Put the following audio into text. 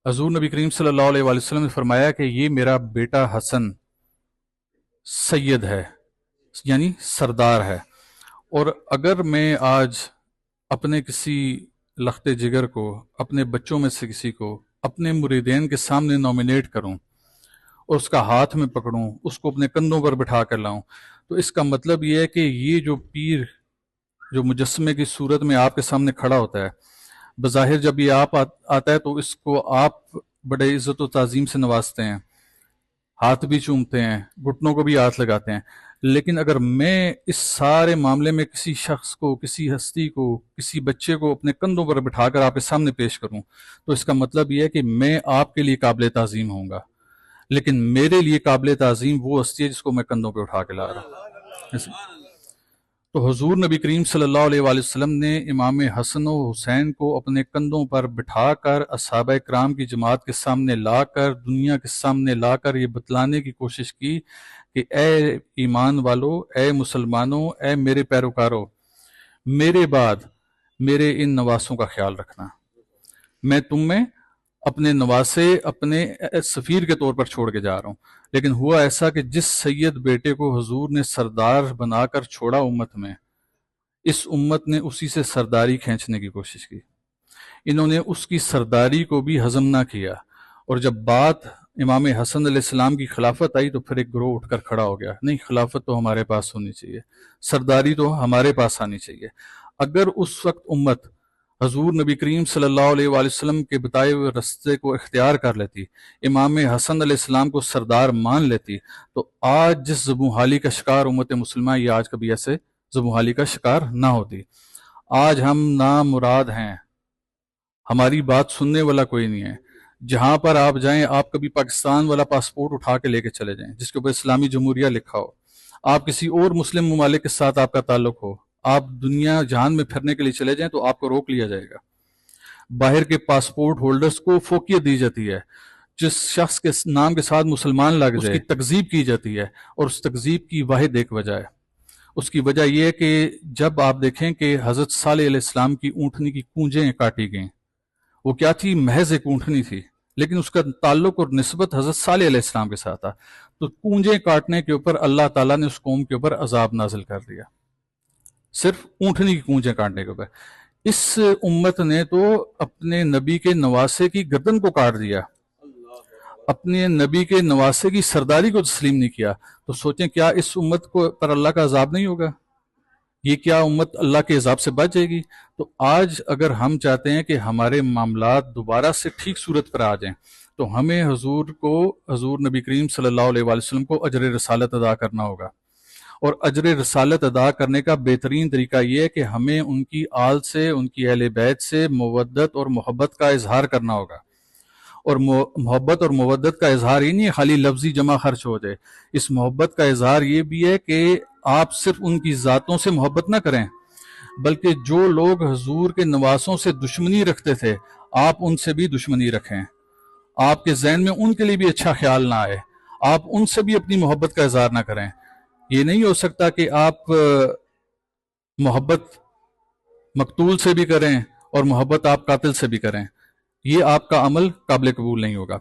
حضور نبی کریم صلی اللہ علیہ وآلہ وسلم نے فرمایا کہ یہ میرا بیٹا حسن سید ہے، یعنی سردار ہے، اور اگر میں آج اپنے کسی لخت جگر کو، اپنے بچوں میں سے کسی کو اپنے مریدین کے سامنے نومینیٹ کروں اور اس کا ہاتھ میں پکڑوں، اس کو اپنے کندھوں پر بٹھا کر لاؤں، تو اس کا مطلب یہ ہے کہ یہ جو پیر جو مجسمے کی صورت میں آپ کے سامنے کھڑا ہوتا ہے، بظاہر جب یہ آپ آتا ہے تو اس کو آپ بڑے عزت و تعظیم سے نوازتے ہیں، ہاتھ بھی چومتے ہیں، گھٹنوں کو بھی ہاتھ لگاتے ہیں، لیکن اگر میں اس سارے معاملے میں کسی شخص کو، کسی ہستی کو، کسی بچے کو اپنے کندھوں پر بٹھا کر آپ کے سامنے پیش کروں تو اس کا مطلب یہ ہے کہ میں آپ کے لیے قابل تعظیم ہوں گا، لیکن میرے لیے قابل تعظیم وہ ہستی ہے جس کو میں کندھوں پہ اٹھا کے لا رہا ہوں۔ تو حضور نبی کریم صلی اللہ علیہ وآلہ وسلم نے امام حسن و حسین کو اپنے کندھوں پر بٹھا کر اصحابہ کرام کی جماعت کے سامنے لا کر، دنیا کے سامنے لا کر یہ بتلانے کی کوشش کی کہ اے ایمان والو، اے مسلمانوں، اے میرے پیروکارو، میرے بعد میرے ان نواسوں کا خیال رکھنا، میں تم میں اپنے نواسے اپنے سفیر کے طور پر چھوڑ کے جا رہا ہوں۔ لیکن ہوا ایسا کہ جس سید بیٹے کو حضور نے سردار بنا کر چھوڑا امت میں، اس امت نے اسی سے سرداری کھینچنے کی کوشش کی، انہوں نے اس کی سرداری کو بھی ہضم نہ کیا، اور جب بات امام حسن علیہ السلام کی خلافت آئی تو پھر ایک گروہ اٹھ کر کھڑا ہو گیا، نہیں، خلافت تو ہمارے پاس ہونی چاہیے، سرداری تو ہمارے پاس آنی چاہیے۔ اگر اس وقت امت حضور نبی کریم صلی اللہ علیہ وآلہ وسلم کے بتائے ہوئے رستے کو اختیار کر لیتی، امام حسن علیہ السلام کو سردار مان لیتی، تو آج جس زبوں کا شکار امت مسلمہ، یہ آج کبھی ایسے زبوں کا شکار نہ ہوتی۔ آج ہم نامراد ہیں، ہماری بات سننے والا کوئی نہیں ہے، جہاں پر آپ جائیں آپ کبھی پاکستان والا پاسپورٹ اٹھا کے لے کے چلے جائیں جس کے اوپر اسلامی جمہوریہ لکھا ہو، آپ کسی اور مسلم ممالک کے ساتھ آپ کا تعلق ہو، آپ دنیا جہان میں پھرنے کے لیے چلے جائیں تو آپ کو روک لیا جائے گا۔ باہر کے پاسپورٹ ہولڈرز کو فوقیت دی جاتی ہے، جس شخص کے نام کے ساتھ مسلمان لگ جائے اس کی تکذیب کی جاتی ہے، اور اس تکذیب کی واحد ایک وجہ ہے، اس کی وجہ یہ ہے کہ جب آپ دیکھیں کہ حضرت صالح علیہ السلام کی اونٹنی کی کونجیں کاٹی گئیں، وہ کیا تھی؟ محض ایک اونٹنی تھی، لیکن اس کا تعلق اور نسبت حضرت صالح علیہ السلام کے ساتھ تھا، تو کونجیں کاٹنے کے اوپر اللہ تعالیٰ نے اس قوم کے اوپر عذاب نازل کر دیا، صرف اونٹنی کی کونجیں کاٹنے کے اوپر۔ اس امت نے تو اپنے نبی کے نواسے کی گردن کو کاٹ دیا، اپنے نبی کے نواسے کی سرداری کو تسلیم نہیں کیا، تو سوچیں کیا اس امت کو پر اللہ کا عذاب نہیں ہوگا؟ یہ کیا امت اللہ کے عذاب سے بچ جائے گی؟ تو آج اگر ہم چاہتے ہیں کہ ہمارے معاملات دوبارہ سے ٹھیک صورت پر آ جائیں تو ہمیں حضور نبی کریم صلی اللہ علیہ وآلہ وسلم کو اجر رسالت ادا کرنا ہوگا، اور اجر رسالت ادا کرنے کا بہترین طریقہ یہ ہے کہ ہمیں ان کی آل سے، ان کی اہل بیت سے مودت اور محبت کا اظہار کرنا ہوگا، اور محبت اور مودت کا اظہار ہی نہیں خالی لفظی جمع خرچ ہو جائے، اس محبت کا اظہار یہ بھی ہے کہ آپ صرف ان کی ذاتوں سے محبت نہ کریں، بلکہ جو لوگ حضور کے نواسوں سے دشمنی رکھتے تھے آپ ان سے بھی دشمنی رکھیں، آپ کے ذہن میں ان کے لیے بھی اچھا خیال نہ آئے، آپ ان سے بھی اپنی محبت کا اظہار نہ کریں۔ یہ نہیں ہو سکتا کہ آپ محبت مقتول سے بھی کریں اور محبت آپ قاتل سے بھی کریں، یہ آپ کا عمل قابل قبول نہیں ہوگا۔